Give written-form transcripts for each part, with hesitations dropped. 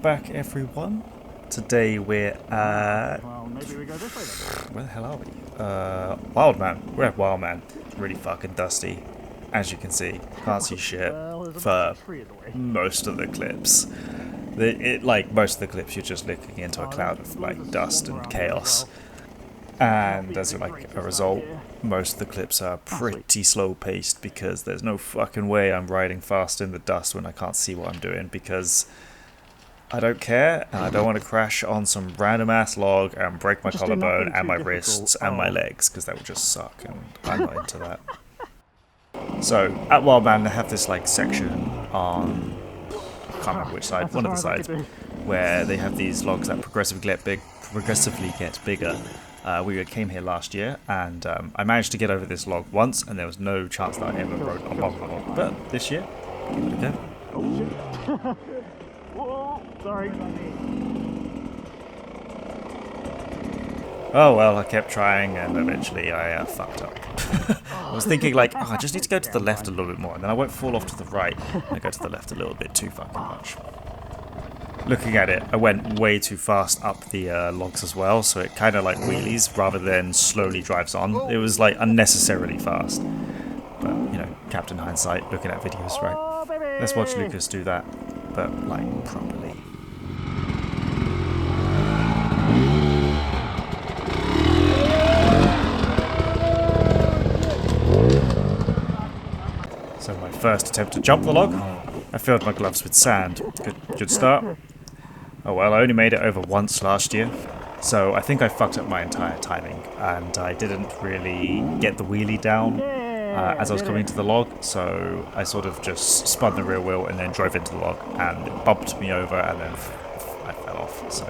back, everyone. Today we're at... Well, maybe we go this way then. Where the hell are we? Wildman. We're at Wildman. It's really fucking dusty. As you can see, can't see shit for most of the clips. Like, most of the clips you're just looking into a cloud of, like, dust and chaos. And as, like, a result, most of the clips are pretty slow-paced because there's no fucking way I'm riding fast in the dust when I can't see what I'm doing because I don't care and I don't want to crash on some random-ass log and break my collarbone and my wrists and my legs because that would just suck and I'm not into that. So, at Wildman they have this, like, section on, I can't remember which side, one of the sides, where they have these logs that progressively get bigger. We came here last year, and I managed to get over this log once, and there was no chance that I ever rode on top of the log. But this year, give it a go. Oh shit! Whoa! Sorry. Oh well, I kept trying, and eventually I fucked up. I was thinking like, oh, I just need to go to the left a little bit more, and then I won't fall off to the right. I go to the left a little bit too fucking much. Looking at it, I went way too fast up the logs as well, so it kind of like wheelies rather than slowly drives on. It was like unnecessarily fast. But, you know, Captain Hindsight, looking at videos, right? Let's watch Lucas do that, but like properly. So my first attempt to jump the log, I filled my gloves with sand. Good start. Oh well, I only made it over once last year, so I think I fucked up my entire timing, and I didn't really get the wheelie down as I was coming to the log, so I sort of just spun the rear wheel and then drove into the log, and it bumped me over, and then I fell off. So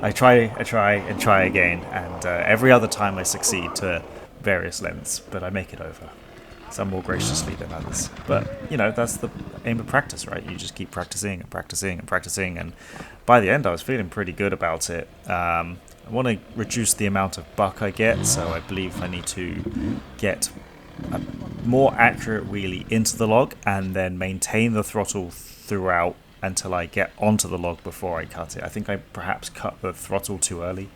I try again, and every other time I succeed to various lengths, but I make it over. Some more graciously than others. But, you know, that's the aim of practice, right? You just keep practicing and practicing and practicing, and by the end I was feeling pretty good about it. I want to reduce the amount of buck I get, so I believe I need to get a more accurate wheelie into the log and then maintain the throttle throughout until I get onto the log before I cut it. I think I perhaps cut the throttle too early.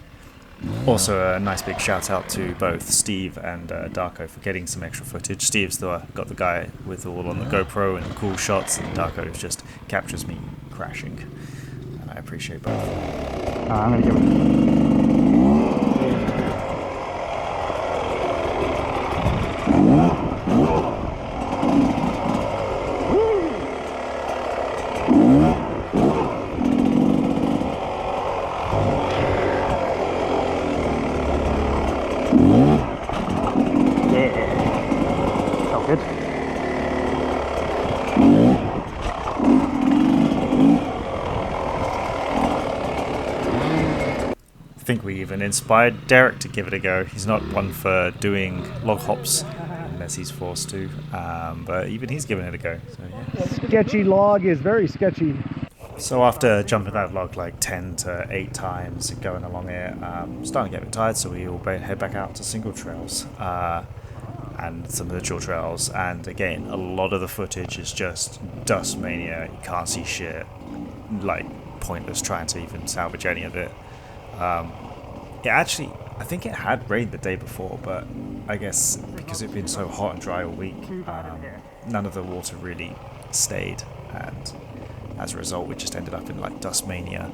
Also, a nice big shout out to both Steve and Darko for getting some extra footage. Steve's got the guy with all on the GoPro and cool shots, and Darko just captures me crashing. And I appreciate both. I'm gonna give it. Good. I think we even inspired Derek to give it a go. He's not one for doing log hops unless he's forced to, but even he's giving it a go. So, yeah. Sketchy log is very sketchy. So after jumping that log like 10 to 8 times and going along it, starting to get a bit tired, so we all head back out to single trails. And some of the dual trails, and again, a lot of the footage is just dust mania. You can't see shit, like pointless trying to even salvage any of it. I think it had rained the day before, but I guess because it'd been so hot and dry all week, none of the water really stayed, and as a result, we just ended up in like dust mania.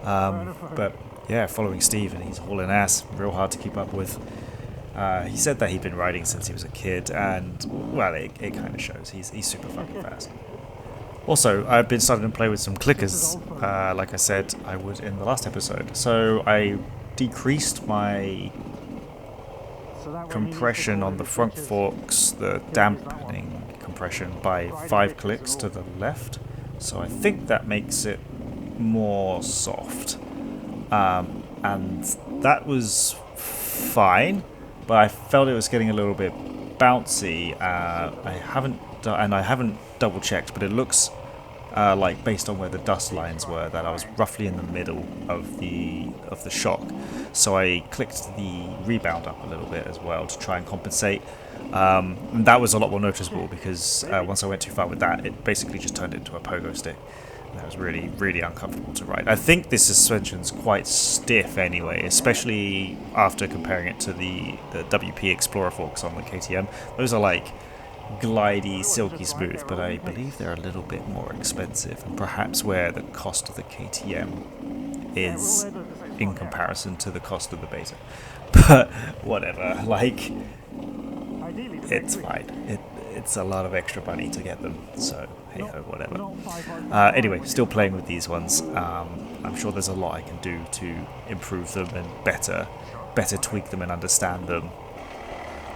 But yeah, following Steve, and he's hauling ass, real hard to keep up with. He said that he'd been riding since he was a kid, and, well, it kind of shows. He's super fucking fast. Also, I've been starting to play with some clickers, like I said I would in the last episode. So I decreased my compression on the front forks, the dampening compression, by 5 clicks to the left. So I think that makes it more soft. And that was fine. But I felt it was getting a little bit bouncy. I haven't double checked, but it looks like based on where the dust lines were that I was roughly in the middle of the shock. So I clicked the rebound up a little bit as well to try and compensate. And that was a lot more noticeable because once I went too far with that, it basically just turned into a pogo stick. That was really, really uncomfortable to ride. I think this suspension's quite stiff anyway, especially after comparing it to the WP Explorer forks on the KTM. Those are like glidey, silky smooth, but I believe they're a little bit more expensive, and perhaps where the cost of the KTM is in comparison to the cost of the Beta. But whatever, like, it's fine. It's a lot of extra money to get them, so hey ho, whatever. Anyway, still playing with these ones. I'm sure there's a lot I can do to improve them and better tweak them and understand them.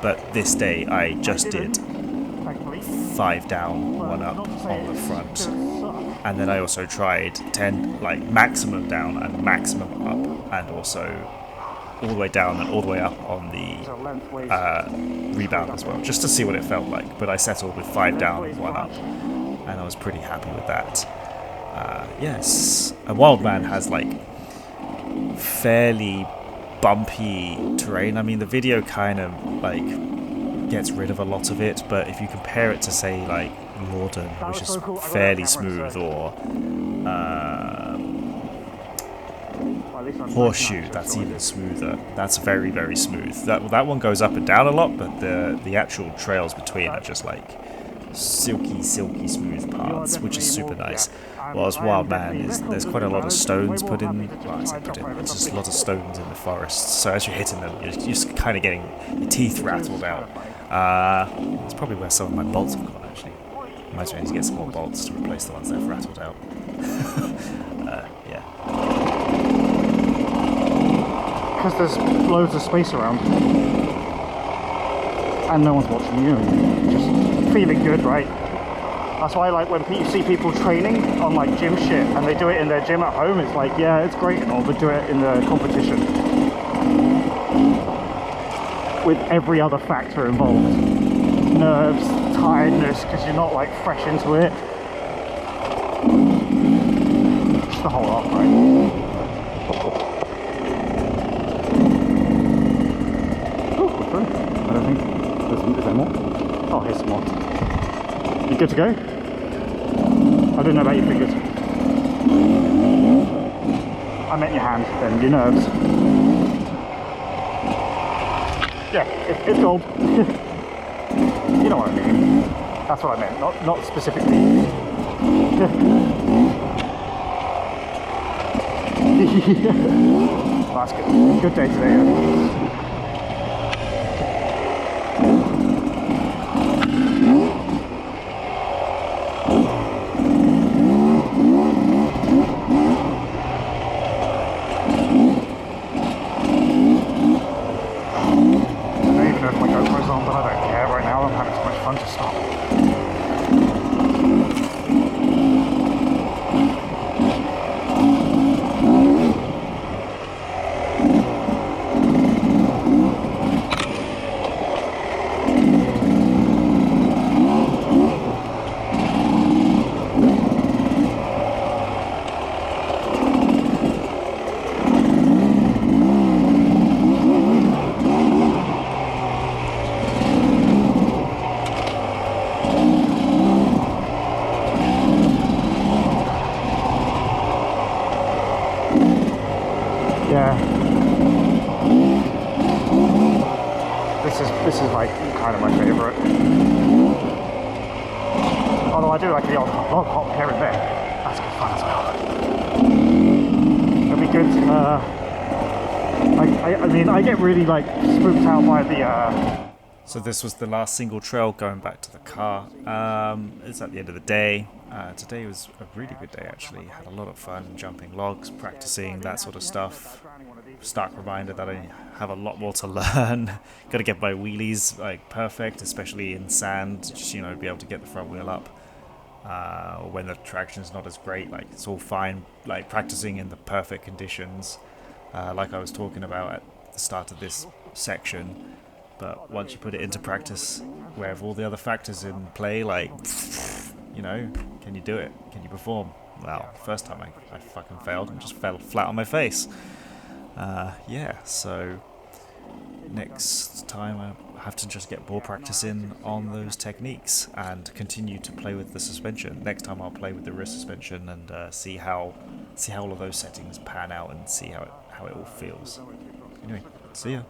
But this day I just did 5 down, 1 up on the front, and then I also tried 10, like maximum down and maximum up, and also all the way down and all the way up on the rebound as well, just to see what it felt like. But I settled with 5 down, 1 up, and I was pretty happy with that. Yes, a Wildman has like fairly bumpy terrain. I mean, the video kind of like gets rid of a lot of it, but if you compare it to say like Lorden, which is fairly smooth, or Horseshoe, that's even smoother. That's very, very smooth. That one goes up and down a lot, but the actual trails between are just like silky smooth parts, which is super nice. Whilst Wildman there's quite a lot of stones put in. Well, I say put in. There's just a lot of stones in the forest. So as you're hitting them, you're just kind of getting your teeth rattled out. That's probably where some of my bolts have gone. Actually, I might need to get some more bolts to replace the ones that have rattled out. Yeah. Because there's loads of space around. And no one's watching you. Just feeling good, right? That's why, like, when you see people training on, like, gym shit, and they do it in their gym at home, it's like, yeah, it's great and all, but do it in the competition. With every other factor involved. Nerves, tiredness, because you're not, like, fresh into it. Just the whole lot, right? I don't think is there more? Oh, here's some more. You good to go? I don't know about your fingers. I meant your hand, then your nerves. Yeah, it's gold. You know what I mean. That's what I meant, not specifically. Well, that's good. Good day today. This is like kind of my favourite. Although I do like the odd log hop here and there. That's good fun as well. It'll be good. I mean, I get really like spooked out by the. So this was the last single trail going back to the car. It's at the end of the day. Today was a really good day actually. Had a lot of fun jumping logs, practicing that sort of stuff. Stark reminder that I have a lot more to learn. Got to get my wheelies like perfect, especially in sand. Just, you know, be able to get the front wheel up. When the traction's not as great, like it's all fine. Like practicing in the perfect conditions, like I was talking about at the start of this section. But once you put it into practice, where have all the other factors in play, like, you know, can you do it? Can you perform? Well, first time I fucking failed and just fell flat on my face. Yeah, so next time I have to just get more practice in on those techniques and continue to play with the suspension. Next time I'll play with the rear suspension and see how all of those settings pan out and see how it all feels. Anyway, see ya.